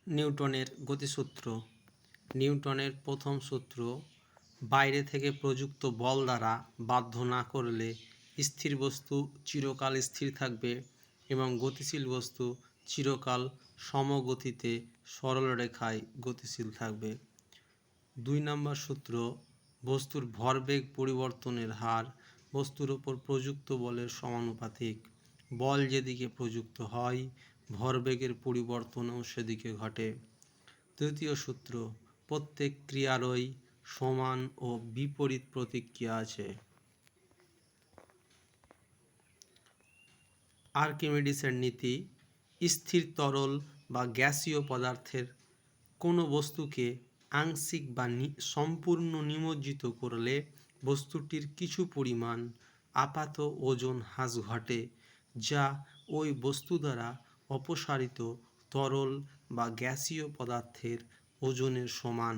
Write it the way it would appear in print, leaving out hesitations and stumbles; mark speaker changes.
Speaker 1: নিউটনের গতিসূত্র। নিউটনের প্রথম সূত্র, বাইরে থেকে প্রযুক্ত বল দ্বারা বাধ্য না করলে স্থির বস্তু চিরকাল স্থির থাকবে এবং গতিশীল বস্তু চিরকাল সমগতিতে সরল রেখায় গতিশীল থাকবে। 2 নম্বর সূত্র, বস্তুর ভরবেগ পরিবর্তনের হার বস্তুর ওপর প্রযুক্ত বলের সমানুপাতিক। বল যেদিকে প্রযুক্ত হয় ভরবেগের পরিবর্তনও সেদিকে ঘটে। 3য় সূত্র, প্রত্যেক ক্রিয়ারই সমান ও বিপরীত প্রতিক্রিয়া আছে। আর্কিমিডিসের নীতি, স্থির তরল বা গ্যাসীয় পদার্থের কোনো বস্তুকে আংশিক বা সম্পূর্ণ নিমজ্জিত করলে বস্তুটির কিছু পরিমাণ আপাত ওজন হ্রাস ঘটে, যা ওই বস্তু দ্বারা অপসারিত তরল বা গ্যাসীয় পদার্থের ওজনের সমান।